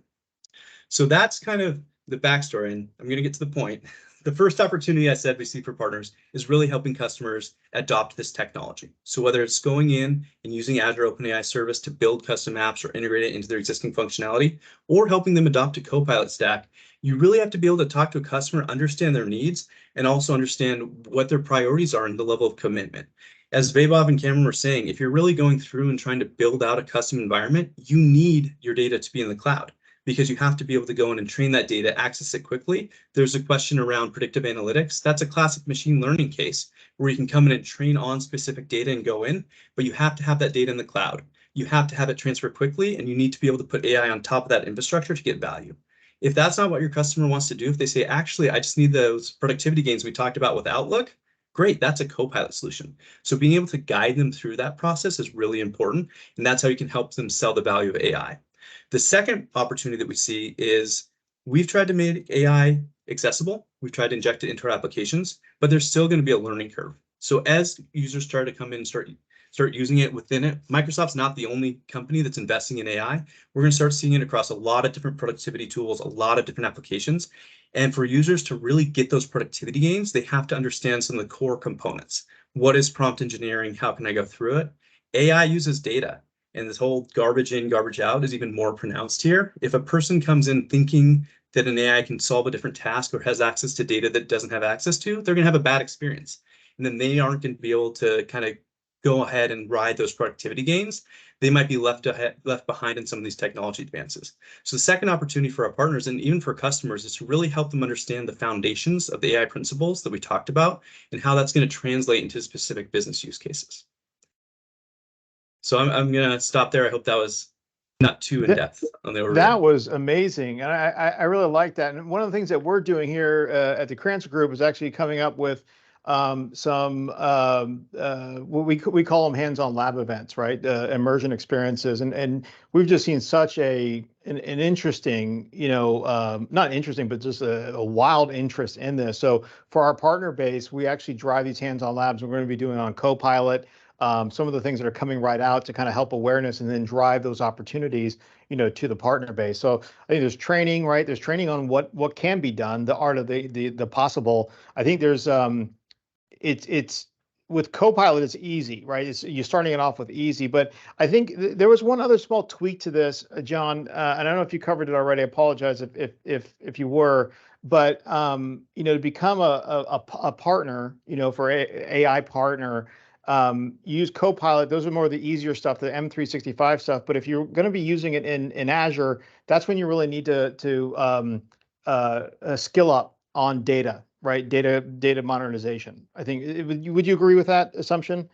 E: So that's kind of the backstory, and I'm going to get to the point. The first opportunity I said we see for partners is really helping customers adopt this technology. So whether it's going in and using Azure OpenAI service to build custom apps or integrate it into their existing functionality, or helping them adopt a Copilot stack, you really have to be able to talk to a customer, understand their needs, and also understand what their priorities are and the level of commitment. As Vaibhav and Cameron were saying, if you're really going through and trying to build out a custom environment, you need your data to be in the cloud. because you have to be able to go in and train that data, access it quickly. There's a question around predictive analytics. That's a classic machine learning case where you can come in and train on specific data and go in, but you have to have that data in the cloud. You have to have it transfer quickly, and you need to be able to put AI on top of that infrastructure to get value. If that's not what your customer wants to do, if they say, actually, I just need those productivity gains we talked about with Outlook, great, that's a Copilot solution. So being able to guide them through that process is really important, and that's how you can help them sell the value of AI. The second opportunity that we see is we've tried to make AI accessible. We've tried to inject it into our applications, but there's still going to be a learning curve. So as users start to come in and start using it within it, Microsoft's not the only company that's investing in AI. We're going to start seeing it across a lot of different productivity tools, a lot of different applications. And for users to really get those productivity gains, they have to understand some of the core components. What is prompt engineering? How can I go through it? AI uses data, and this whole garbage in, garbage out is even more pronounced here. If a person comes in thinking that an AI can solve a different task or has access to data that it doesn't have access to, they're going to have a bad experience. And then they aren't going to be able to kind of go ahead and ride those productivity gains. They might be left behind in some of these technology advances. So the second opportunity for our partners and even for customers is to really help them understand the foundations of the AI principles that we talked about and how that's going to translate into specific business use cases. So I'm going to stop there. I hope that was not too in depth on the overview.
A: That was amazing, and I really like that. And one of the things that we're doing here at the Crancer Group is actually coming up with some what we call them hands-on lab events, right? Immersion experiences, and we've just seen such an interesting, not interesting, but just a wild interest in this. So for our partner base, we actually drive these hands-on labs. We're going to be doing on Copilot. Some of the things that are coming right out to kind of help awareness and then drive those opportunities, to the partner base. So I think there's training, right? There's training on what can be done, the art of the possible. I think there's it's with Copilot, it's easy, right? You're starting it off with easy, but I think there was one other small tweak to this, John, and I don't know if you covered it already. I apologize if you were, but to become a partner, for AI partner, use Copilot. Those are more of the easier stuff, the M365 stuff. But if you're going to be using it in Azure, that's when you really need to skill up on data, right? Data modernization. I think, would you agree with that assumption?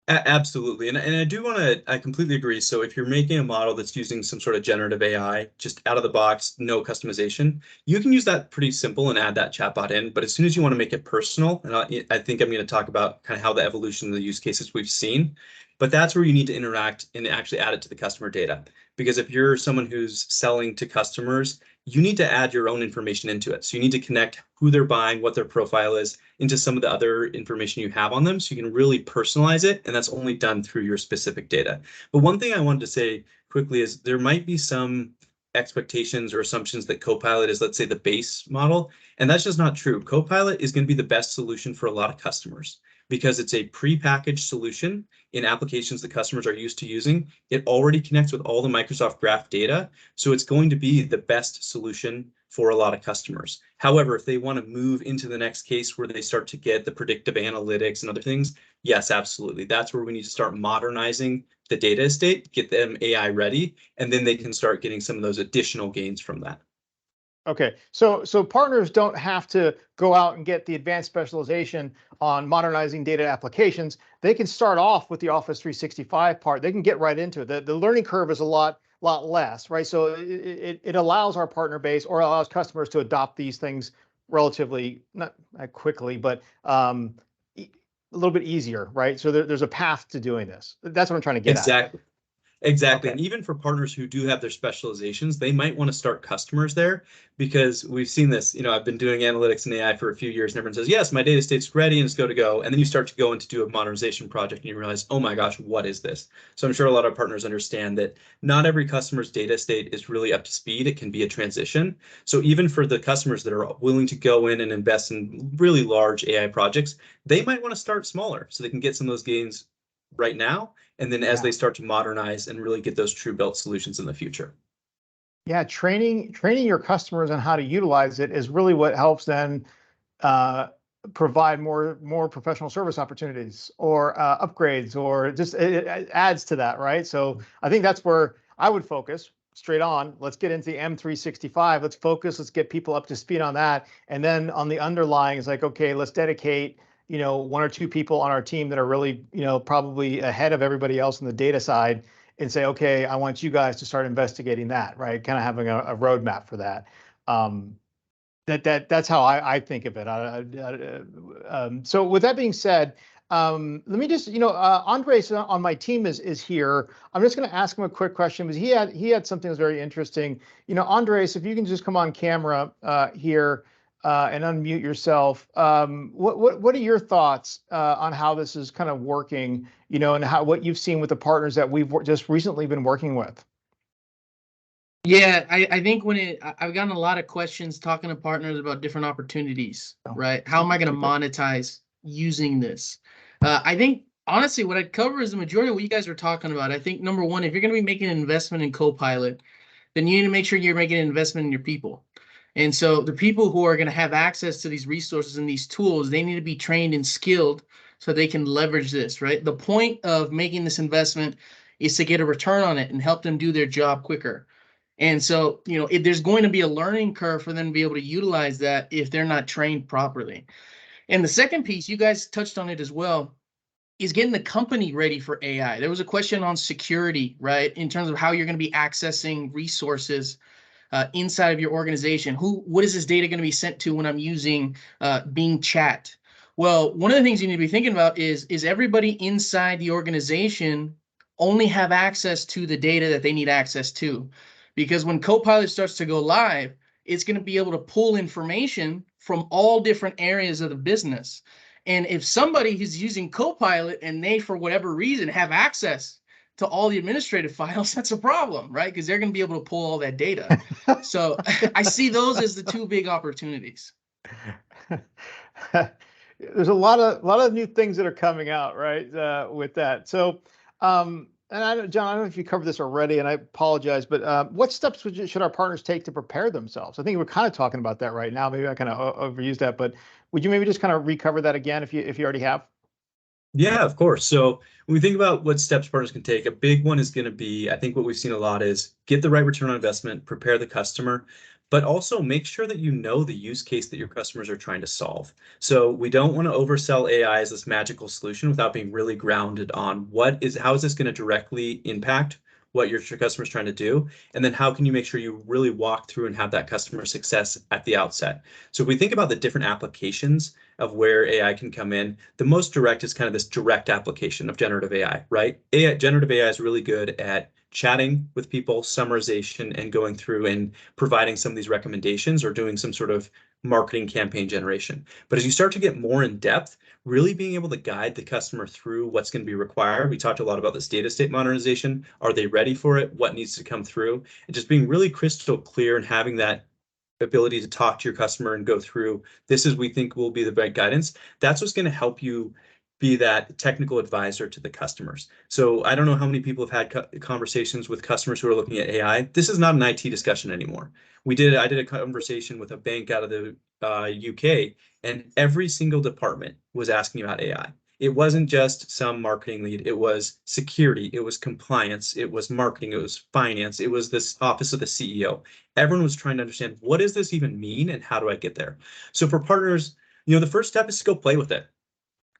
E: Absolutely. And I do want to, I completely agree. So if you're making a model that's using some sort of generative AI, just out of the box, no customization, you can use that pretty simple and add that chatbot in. But as soon as you want to make it personal, and I think I'm going to talk about kind of how the evolution of the use cases we've seen, but that's where you need to interact and actually add it to the customer data. Because if you're someone who's selling to customers, you need to add your own information into it. So you need to connect who they're buying, what their profile is, into some of the other information you have on them, so you can really personalize it, and that's only done through your specific data. But one thing I wanted to say quickly is there might be some expectations or assumptions that Copilot is, let's say, the base model, and that's just not true. Copilot is going to be the best solution for a lot of customers because it's a pre-packaged solution in applications that customers are used to using. It already connects with all the Microsoft Graph data, so it's going to be the best solution for a lot of customers. However, if they want to move into the next case where they start to get the predictive analytics and other things, yes, absolutely. That's where we need to start modernizing the data estate, get them AI ready, and then they can start getting some of those additional gains from that.
A: Okay, so partners don't have to go out and get the advanced specialization on modernizing data applications. They can start off with the Office 365 part. They can get right into it. The learning curve is a lot less, right? So it allows our partner base, or allows customers to adopt these things relatively, not quickly, but a little bit easier, right? So there's a path to doing this. That's what I'm trying to get at.
E: Exactly.
A: Okay.
E: And even for partners who do have their specializations, they might want to start customers there, because we've seen this. I've been doing analytics and AI for a few years, and everyone says, yes, my data state's ready and it's go to go. And then you start to go in to do a modernization project and you realize, oh my gosh, what is this? So I'm sure a lot of partners understand that not every customer's data state is really up to speed. It can be a transition. So even for the customers that are willing to go in and invest in really large AI projects, they might want to start smaller so they can get some of those gains right now, and then as they start to modernize and really get those true built solutions in the future.
A: Yeah, training your customers on how to utilize it is really what helps them provide more professional service opportunities or upgrades, or just it adds to that, right? So I think that's where I would focus, straight on. Let's get into the M365. Let's focus. Let's get people up to speed on that. And then on the underlying, it's like, okay, let's dedicate, 1 or 2 people on our team that are really, probably ahead of everybody else on the data side, and say, okay, I want you guys to start investigating that, right? Kind of having a roadmap for that. That's how I think of it. So with that being said, let me just, Andres on my team is here. I'm just going to ask him a quick question because he had something that's very interesting. Andres, if you can just come on camera here and unmute yourself. What are your thoughts on how this is kind of working, and what you've seen with the partners that we've just recently been working with?
F: Yeah, I think I've gotten a lot of questions talking to partners about different opportunities, right? How am I going to monetize using this? I think, honestly, what I'd cover is the majority of what you guys are talking about. I think, number one, if you're going to be making an investment in Copilot, then you need to make sure you're making an investment in your people. And so the people who are going to have access to these resources and these tools, they need to be trained and skilled so they can leverage this, right? The point of making this investment is to get a return on it and help them do their job quicker. And so, there's going to be a learning curve for them to be able to utilize that if they're not trained properly. And the second piece, you guys touched on it as well, is getting the company ready for AI. There was a question on security, right? In terms of how you're going to be accessing resources inside of your organization. What is this data going to be sent to when I'm using Bing Chat? Well, one of the things you need to be thinking about is everybody inside the organization only have access to the data that they need access to? Because when Copilot starts to go live, it's going to be able to pull information from all different areas of the business. And if somebody is using Copilot and they, for whatever reason, have access to all the administrative files, that's a problem, right? Because they're going to be able to pull all that data. So I see those as the 2 big opportunities.
A: There's a lot of new things that are coming out, right, with that. So, and John, I don't know if you covered this already, and I apologize, but what steps should our partners take to prepare themselves? I think we're kind of talking about that right now. Maybe I kind of overused that, but would you maybe just kind of recover that again if you already have?
E: Yeah, of course. So when we think about what steps partners can take, a big one is going to be, I think what we've seen a lot is get the right return on investment, prepare the customer, but also make sure that you know the use case that your customers are trying to solve. So we don't want to oversell AI as this magical solution without being really grounded on how is this going to directly impact what your customer is trying to do, and then how can you make sure you really walk through and have that customer success at the outset. So if we think about the different applications of where AI can come in, the most direct is kind of this direct application of generative AI, right? Generative AI is really good at chatting with people, summarization, and going through and providing some of these recommendations or doing some sort of marketing campaign generation. But as you start to get more in depth, really being able to guide the customer through what's going to be required. We talked a lot about this data state modernization. Are they ready for it? What needs to come through? And just being really crystal clear and having that ability to talk to your customer and go through, this is, we think, will be the right guidance. That's what's going to help you be that technical advisor to the customers. So I don't know how many people have had conversations with customers who are looking at AI. This is not an IT discussion anymore. I did a conversation with a bank out of the UK, and every single department was asking about AI. It wasn't just some marketing lead. It was security. It was compliance. It was marketing. It was finance. It was this office of the CEO. Everyone was trying to understand, what does this even mean and how do I get there? So for partners, the first step is to go play with it.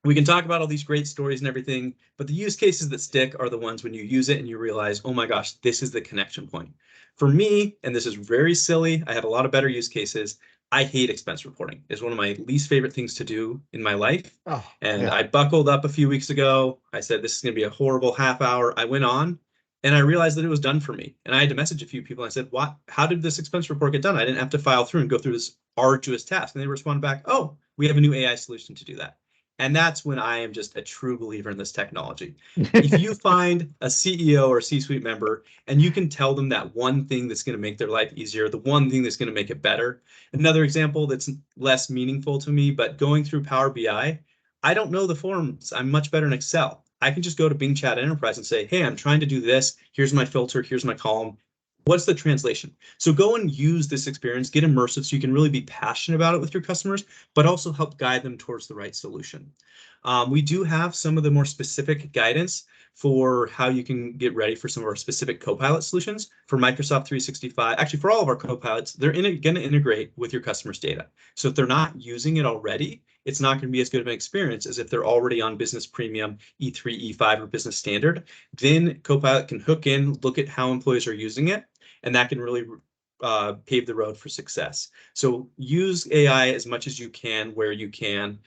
E: We can talk about all these great stories and everything, but the use cases that stick are the ones when you use it and you realize, oh my gosh, this is the connection point. For me, and this is very silly, I have a lot of better use cases. I hate expense reporting. It's one of my least favorite things to do in my life. I buckled up a few weeks ago. I said, this is going to be a horrible half hour. I went on and I realized that it was done for me. And I had to message a few people. I said, how did this expense report get done? I didn't have to file through and go through this arduous task. And they responded back, oh, we have a new AI solution to do that. And that's when I am just a true believer in this technology. If you find a CEO or C-suite member and you can tell them that one thing that's going to make their life easier, the one thing that's going to make it better. Another example that's less meaningful to me, but going through Power BI, I don't know the forms. I'm much better in Excel. I can just go to Bing Chat Enterprise and say, hey, I'm trying to do this. Here's my filter. Here's my column. What's the translation? So go and use this experience, get immersive so you can really be passionate about it with your customers, but also help guide them towards the right solution. We do have some of the more specific guidance, for how you can get ready for some of our specific Copilot solutions for Microsoft 365. Actually, for all of our Copilots, they're going to integrate with your customers' data. So if they're not using it already, it's not going to be as good of an experience as if they're already on Business Premium, E3, E5, or Business Standard. Then Copilot can hook in, look at how employees are using it, and that can really pave the road for success. So use AI as much as you can, where you can,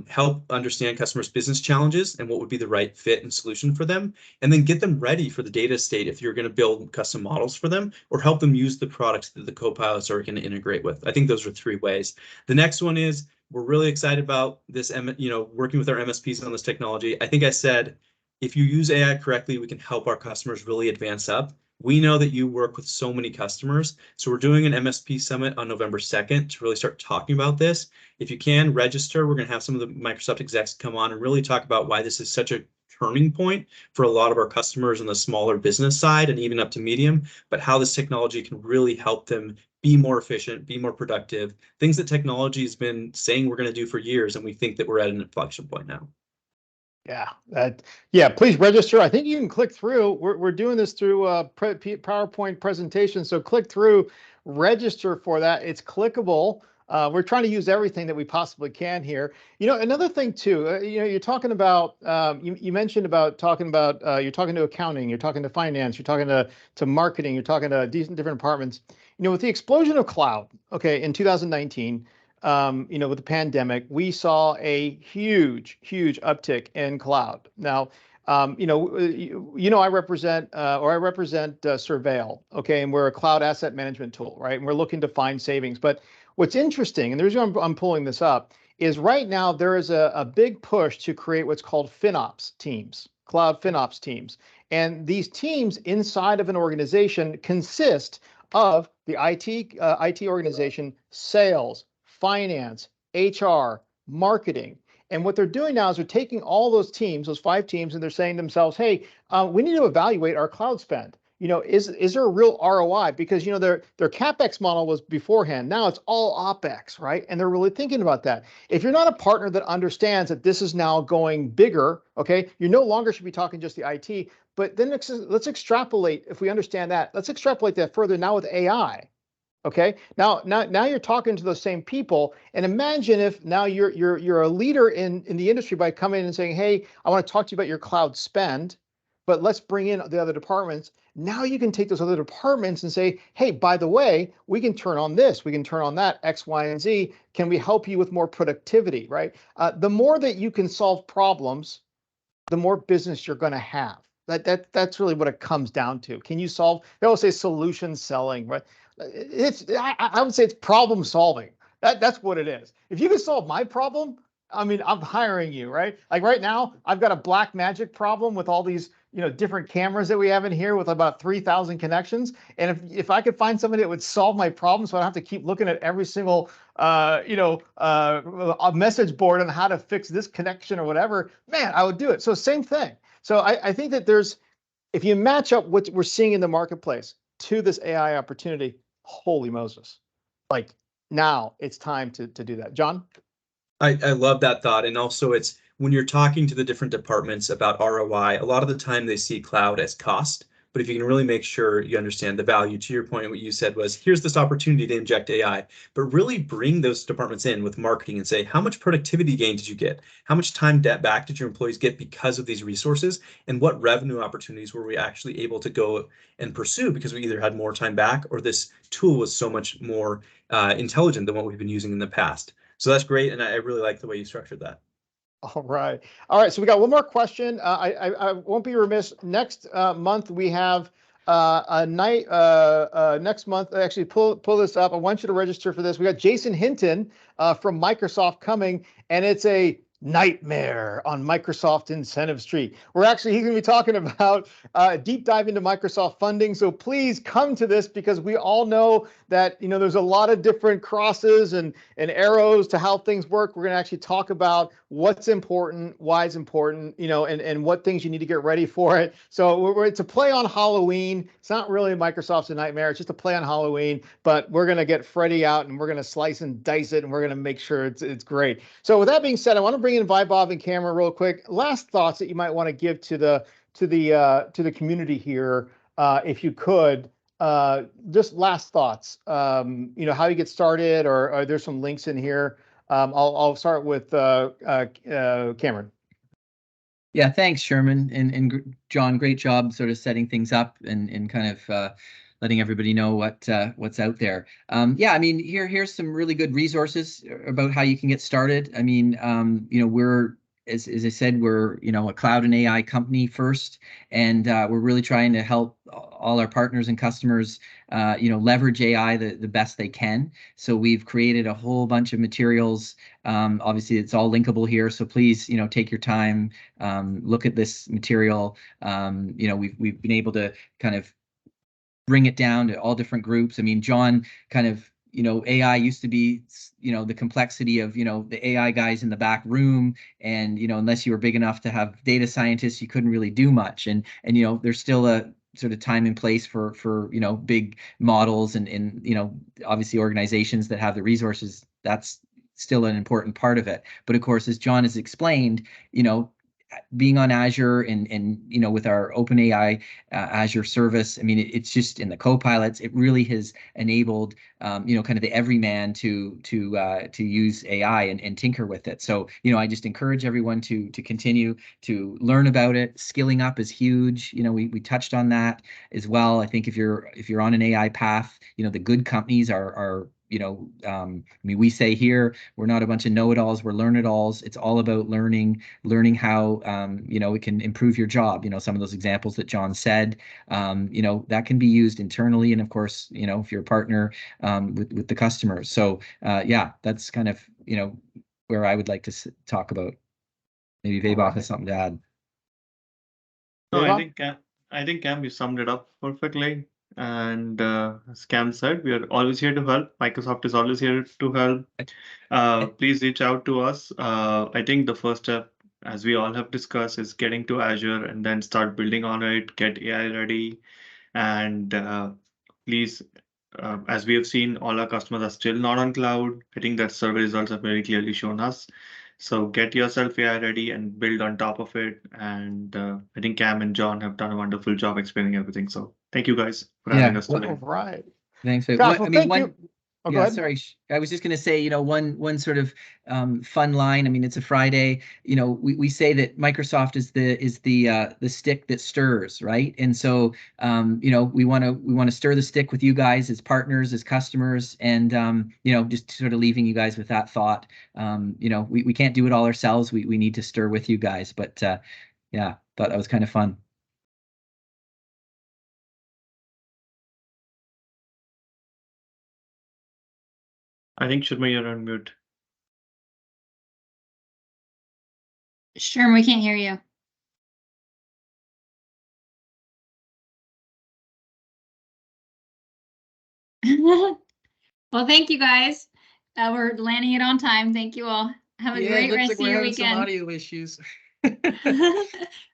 E: help understand customers' business challenges and what would be the right fit and solution for them, and then get them ready for the data estate if you're going to build custom models for them, or help them use the products that the Copilots are going to integrate with. I think those are 3 ways. The next one is, we're really excited about this, working with our MSPs on this technology. I think I said, if you use AI correctly, we can help our customers really advance up. We know that you work with so many customers, so we're doing an MSP Summit on November 2nd to really start talking about this. If you can register, we're going to have some of the Microsoft execs come on and really talk about why this is such a turning point for a lot of our customers on the smaller business side and even up to medium, but how this technology can really help them be more efficient, be more productive, things that technology has been saying we're going to do for years, and we think that we're at an inflection point now.
A: Yeah, please register. I think you can click through. We're doing this through PowerPoint presentation, so click through, register for that. It's clickable. We're trying to use everything that we possibly can here. Another thing too, you're talking about, you mentioned about talking about, you're talking to accounting, you're talking to finance, you're talking to marketing, you're talking to different departments. With the explosion of cloud, okay, in 2019, with the pandemic, we saw a huge uptick in cloud. Now, I represent Surveil, okay, and we're a cloud asset management tool, right? And we're looking to find savings. But what's interesting, and the reason I'm pulling this up, is right now there is a big push to create what's called FinOps teams, cloud FinOps teams. And these teams inside of an organization consist of the IT organization, sales, finance, HR, marketing. And what they're doing now is they're taking all those teams, those 5 teams, and they're saying to themselves, hey, we need to evaluate our cloud spend. Is there a real ROI? Because, their CapEx model was beforehand. Now it's all OpEx, right? And they're really thinking about that. If you're not a partner that understands that this is now going bigger, okay, you no longer should be talking just the IT, but then let's extrapolate, if we understand that, let's extrapolate that further now with AI. Okay, now you're talking to those same people, and imagine if now you're a leader in the industry by coming in and saying, hey, I want to talk to you about your cloud spend, but let's bring in the other departments. Now you can take those other departments and say, hey, by the way, we can turn on this, we can turn on that, X, Y, and Z. Can we help you with more productivity, right? The more that you can solve problems, the more business you're going to have. That's really what it comes down to. Can you solve? They always say solution selling, right? I would say it's problem solving. That's what it is. If you can solve my problem, I mean, I'm hiring you, right? Like right now, I've got a black magic problem with all these, different cameras that we have in here with about 3,000 connections. And if I could find somebody that would solve my problem, so I don't have to keep looking at every single, a message board on how to fix this connection or whatever, man, I would do it. So same thing. So I think that if you match up what we're seeing in the marketplace to this AI opportunity, holy Moses, like now it's time to do that. John?
E: I love that thought. And also it's when you're talking to the different departments about ROI, a lot of the time they see cloud as cost. But if you can really make sure you understand the value, to your point, what you said was, here's this opportunity to inject AI, but really bring those departments in with marketing and say, how much productivity gain did you get? How much time back did your employees get because of these resources? And what revenue opportunities were we actually able to go and pursue because we either had more time back or this tool was so much more intelligent than what we've been using in the past. So that's great. And I really like the way you structured that.
A: All right. So we got one more question. I won't be remiss. Next month we have a night. Next month, actually pull this up. I want you to register for this. We got Jason Hinton from Microsoft coming, and it's a nightmare on Microsoft Incentive Street. He's going to be talking about deep dive into Microsoft funding. So please come to this because we all know that there's a lot of different crosses and arrows to how things work. We're going to actually talk about what's important, why it's important, and what things you need to get ready for it. So it's a play on Halloween. It's not really Microsoft's a nightmare. It's just a play on Halloween. But we're going to get Freddie out and we're going to slice and dice it and we're going to make sure it's great. So with that being said, I want to bring in Vaibhav and Cameron real quick. Last thoughts that you might want to give to to the community here, if you could, just last thoughts. How you get started, or are there some links in here? I'll start with Cameron.
C: Yeah, thanks, Sherman and John. Great job sort of setting things up and kind of letting everybody know what's out there. Yeah, I mean, here's some really good resources about how you can get started. I mean, we're as I said, we're a cloud and AI company first, and we're really trying to help all our partners and customers leverage AI the best they can. So we've created a whole bunch of materials. Obviously, it's all linkable here, so please take your time, look at this material. We've been able to kind of bring it down to all different groups. I mean, John kind of AI used to be, the complexity of, the AI guys in the back room. And, unless you were big enough to have data scientists, you couldn't really do much. And there's still a sort of time and place for big models and obviously organizations that have the resources. That's still an important part of it. But of course, as John has explained, being on Azure and with our OpenAI Azure service, I mean, it's just in the Copilots, it really has enabled kind of the everyman to use AI and tinker with it. So I just encourage everyone to continue to learn about it. Skilling up is huge. We touched on that as well. I think if you're on an AI path, the good companies are I mean, we say here, we're not a bunch of know-it-alls, we're learn-it-alls. It's all about learning how, it can improve your job. Some of those examples that John said, that can be used internally. And of course, if you're a partner with the customers. So yeah, that's kind of, where I would like to talk about. Maybe Vaibhav has something to add.
D: No, I think Cam, you summed it up perfectly. And as Cam said, we are always here to help. Microsoft is always here to help. Please reach out to us. I think the first step, as we all have discussed, is getting to Azure and then start building on it, get AI ready. And please, as we have seen, all our customers are still not on cloud. I think that survey results have very clearly shown us. So get yourself AI ready and build on top of it. And I think Cam and John have done a wonderful job explaining everything. So thank you guys for having us today.
A: All right.
C: Thanks.
A: Gosh, well, thank you. Oh, go
C: yeah,
A: ahead.
C: sorry. I was just going to say, one sort of fun line. I mean, it's a Friday. We say that Microsoft is the stick that stirs, right? And so, we want to stir the stick with you guys as partners, as customers, and just sort of leaving you guys with that thought. We can't do it all ourselves. We need to stir with you guys. But yeah, thought that was kind of fun.
D: I think Shurma, you're on mute.
G: Sure, we can't hear you. Well, thank you guys. We're landing it on time. Thank you all. Have a great rest of your weekend.
F: Some audio issues.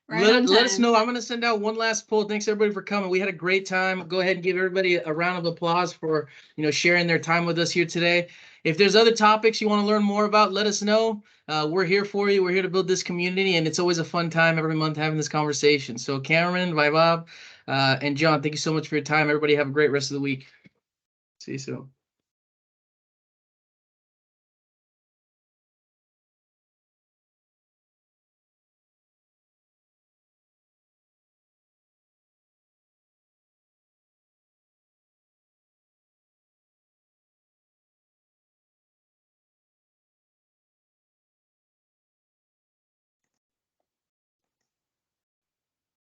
G: Right
F: let us know. I'm going to send out one last poll. Thanks everybody for coming. We had a great time. Go ahead and give everybody a round of applause for sharing their time with us here today. If there's other topics you want to learn more about, let us know. We're here for you. We're here to build this community, and it's always a fun time every month having this conversation. So Cameron, Vaibhav, and John, thank you so much for your time. Everybody have a great rest of the week. See you soon.